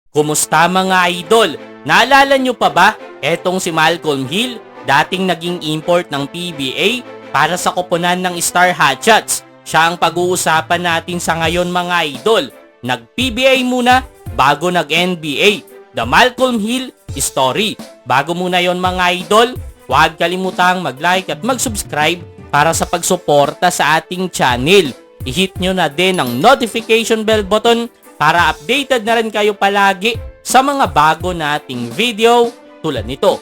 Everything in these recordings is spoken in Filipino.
Kumusta mga idol? Naalala nyo pa ba? Etong si Malcolm Hill, dating naging import ng PBA para sa koponan ng Star Hatchets. Siya ang pag-uusapan natin sa ngayon mga idol. Nag-PBA muna bago nag-NBA. The Malcolm Hill Story. Bago muna yon mga idol, huwag kalimutang mag-like at mag-subscribe para sa pagsuporta sa ating channel. I-hit nyo na din ang notification bell button para updated na rin kayo palagi sa mga bago nating video tulad nito.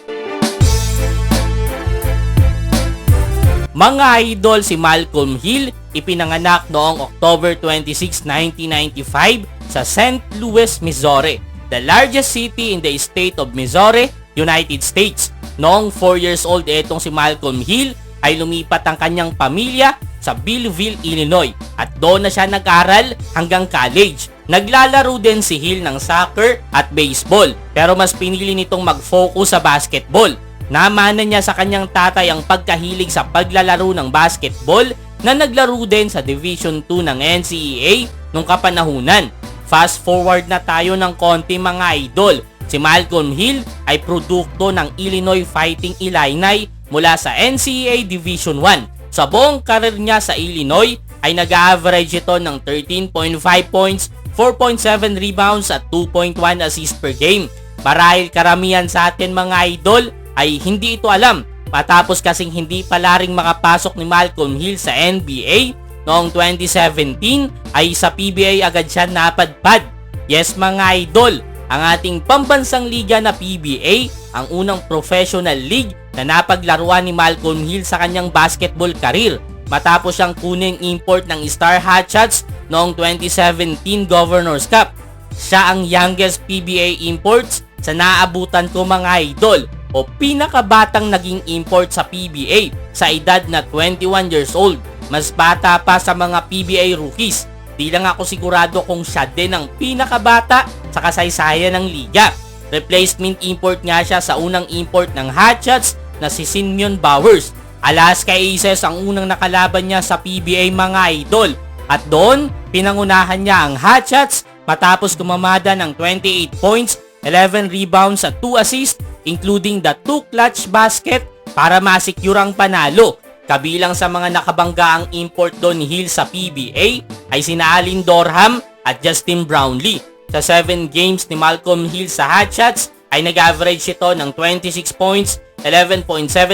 Mga idol, si Malcolm Hill ipinanganak noong October 26, 1995 sa St. Louis, Missouri, the largest city in the state of Missouri, United States. Noong 4 years old etong si Malcolm Hill ay lumipat ang kanyang pamilya sa Belleville, Illinois at doon na siya nag-aral hanggang college. Naglalaro din si Hill ng soccer at baseball pero mas pinili nitong mag-focus sa basketball. Namana niya sa kanyang tatay ang pagkahilig sa paglalaro ng basketball na naglaro din sa Division 2 ng NCAA nung kapanahunan. Fast forward na tayo ng konti mga idol. Si Malcolm Hill ay produkto ng Illinois Fighting Illini mula sa NCAA Division 1. Sa buong karir niya sa Illinois ay nag-average ito ng 13.5 points, 4.7 rebounds at 2.1 assists per game. Marahil karamihan sa atin mga idol ay hindi ito alam. Matapos kasing hindi pala ring makapasok ni Malcolm Hill sa NBA, noong 2017 ay sa PBA agad siya napadpad. Yes mga idol, ang ating pambansang liga na PBA, ang unang professional league na napaglaruan ni Malcolm Hill sa kanyang basketball career. Matapos siyang kuning import ng Star Hatchets noong 2017 Governor's Cup. Siya ang youngest PBA imports sa naabutan ko mga idol o pinakabatang naging import sa PBA sa edad na 21 years old. Mas bata pa sa mga PBA rookies. Di lang ako sigurado kung siya din ang pinakabata sa kasaysayan ng liga. Replacement import nga siya sa unang import ng Hatchets na si Simeon Bowers. Alaska Aces ang unang nakalaban niya sa PBA mga idol. At doon, pinangunahan niya ang Hatchets matapos kumamada ng 28 points, 11 rebounds at 2 assists, including the 2 clutch basket para masecure ang panalo. Kabilang sa mga nakabanggaang import doon ni Hill sa PBA ay sina Alin Dorham at Justin Brownlee. Sa 7 games ni Malcolm Hill sa Hatchets ay nag-average ito ng 26 points, 11.7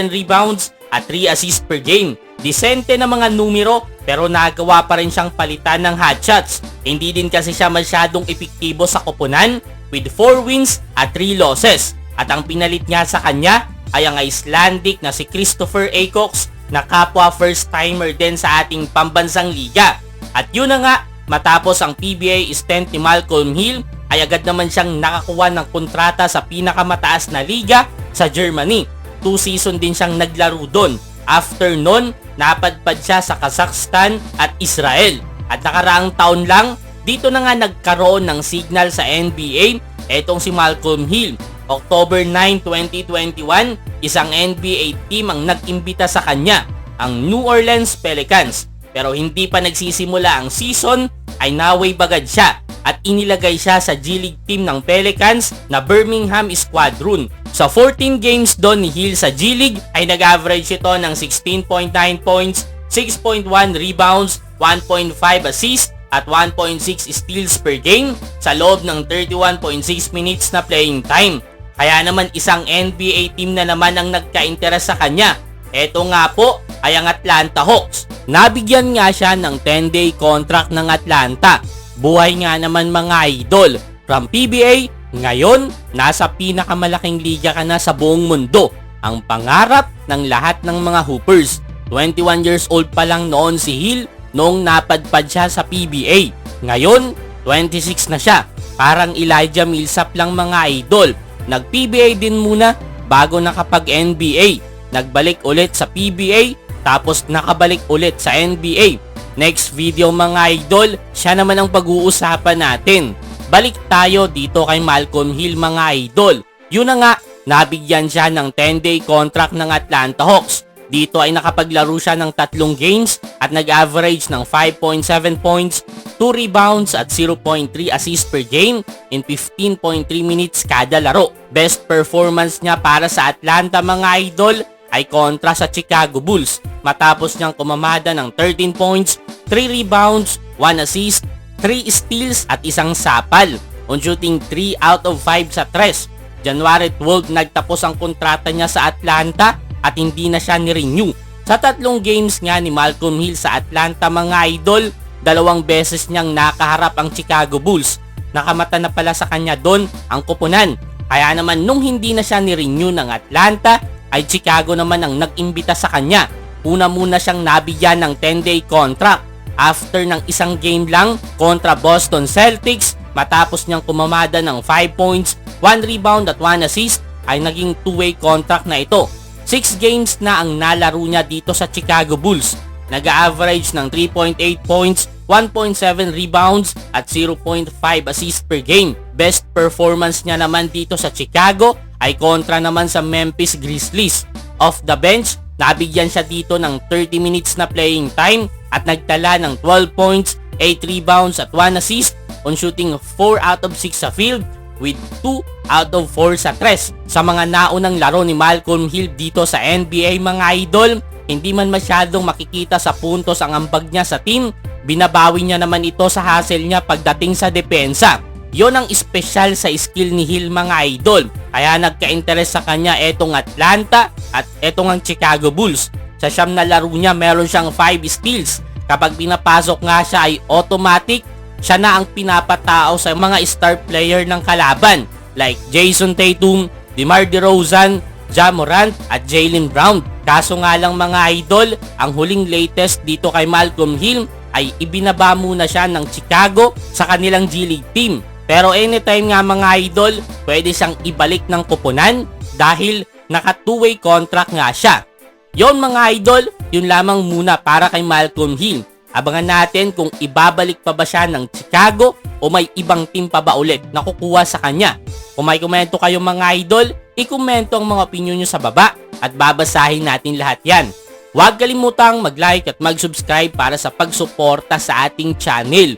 rebounds at 3 assists per game. Disente na mga numero pero nagawa pa rin siyang palitan ng Hatchets. Hindi din kasi siya masyadong epektibo sa koponan with 4 wins at 3 losses. At ang pinalit niya sa kanya ay ang Icelandic na si Christopher Acox na kapwa first-timer din sa ating pambansang liga. At yun na nga, matapos ang PBA stint ni Malcolm Hill ay agad naman siyang nakakuha ng kontrata sa pinakamataas na liga sa Germany. 2 season din siyang naglaro doon. After nun, napadpad siya sa Kazakhstan at Israel. At nakaraang taon lang, dito na nga nagkaroon ng signal sa NBA etong si Malcolm Hill. October 9, 2021, isang NBA team ang nag-imbita sa kanya, ang New Orleans Pelicans. Pero hindi pa nagsisimula ang season ay na-waive agad siya at inilagay siya sa G-League team ng Pelicans na Birmingham Squadron. Sa 14 games doon ni Hill sa G-League ay nag-average ito ng 16.9 points, 6.1 rebounds, 1.5 assists at 1.6 steals per game sa loob ng 31.6 minutes na playing time. Kaya naman isang NBA team na naman ang nagka-interes sa kanya. Ito nga po ay ang Atlanta Hawks. Nabigyan nga siya ng 10-day contract ng Atlanta. Buhay nga naman mga idol. From PBA, ngayon, nasa pinakamalaking liga ka na sa buong mundo. Ang pangarap ng lahat ng mga Hoopers. 21 years old pa lang noon si Hill noong napadpad siya sa PBA. Ngayon, 26 na siya. Parang Elijah Millsap lang mga idol. Nag-PBA din muna bago nakapag-NBA. Nagbalik ulit sa PBA tapos nakabalik ulit sa NBA. Next video mga idol, siya naman ang pag-uusapan natin. Balik tayo dito kay Malcolm Hill mga idol. Yun na nga, nabigyan siya ng 10-day contract ng Atlanta Hawks. Dito ay nakapaglaro siya ng 3 games at nag-average ng 5.7 points, 2 rebounds at 0.3 assists per game in 15.3 minutes kada laro. Best performance niya para sa Atlanta mga idol ay kontra sa Chicago Bulls matapos niyang kumamada ng 13 points, 3 rebounds, 1 assist, 3 steals at isang sapal on shooting 3 out of 5 sa 3. January 12 nagtapos ang kontrata niya sa Atlanta at hindi na siya ni-renew. Sa 3 games nga ni Malcolm Hill sa Atlanta mga idol, 2 beses niyang nakaharap ang Chicago Bulls. Nakamata na pala sa kanya doon ang koponan. Kaya naman nung hindi na siya ni-renew ng Atlanta, ay Chicago naman ang nag-imbita sa kanya. Una muna siyang nabigyan ng 10-day contract. After ng isang game lang kontra Boston Celtics, matapos niyang kumamada ng 5 points, 1 rebound at 1 assist, ay naging 2-way contract na ito. 6 games na ang nalaro niya dito sa Chicago Bulls. Nag-average ng 3.8 points, 1.7 rebounds at 0.5 assists per game. Best performance niya naman dito sa Chicago ay kontra naman sa Memphis Grizzlies. Off the bench, nabigyan siya dito ng 30 minutes na playing time at nagtala ng 12 points, 8 rebounds at 1 assist on shooting 4 out of 6 sa field with 2 out of 4 sa 3. Sa mga naunang laro ni Malcolm Hill dito sa NBA mga idol, hindi man masyadong makikita sa puntos ang ambag niya sa team, binabawi niya naman ito sa hustle niya pagdating sa depensa. Yon ang espesyal sa skill ni Hill mga idol. Kaya nagka-interest sa kanya etong Atlanta at etong ang Chicago Bulls. Sa 9 na laro niya meron siyang 5 steals. Kapag pinapasok nga siya ay automatic, siya na ang pinapatao sa mga star player ng kalaban like Jason Tatum, DeMar DeRozan, Ja Morant at Jaylen Brown. Kaso nga lang mga idol, ang huling latest dito kay Malcolm Hill ay ibinaba muna siya ng Chicago sa kanilang G League team. Pero anytime nga mga idol, pwede siyang ibalik ng koponan dahil naka 2-way contract nga siya. Yon mga idol, yun lamang muna para kay Malcolm Hill. Abangan natin kung ibabalik pa ba siya ng Chicago o may ibang team pa ba ulit na kukuha sa kanya. Kung may komento kayo mga idol, i-komento ang mga opinion nyo sa baba at babasahin natin lahat yan. Huwag kalimutang mag-like at mag-subscribe para sa pagsuporta sa ating channel.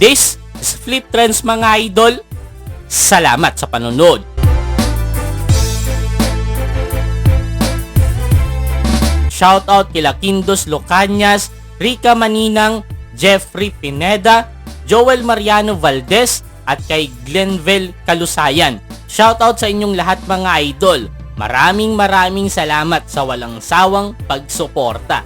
This is Flip Trends mga idol. Salamat sa panonood. Shoutout kila Kindos Locanyas, Rica Maninang, Jeffrey Pineda, Joel Mariano Valdez at kay Glenvel Kalusayan. Shoutout sa inyong lahat mga idol. Maraming salamat sa walang sawang pagsuporta.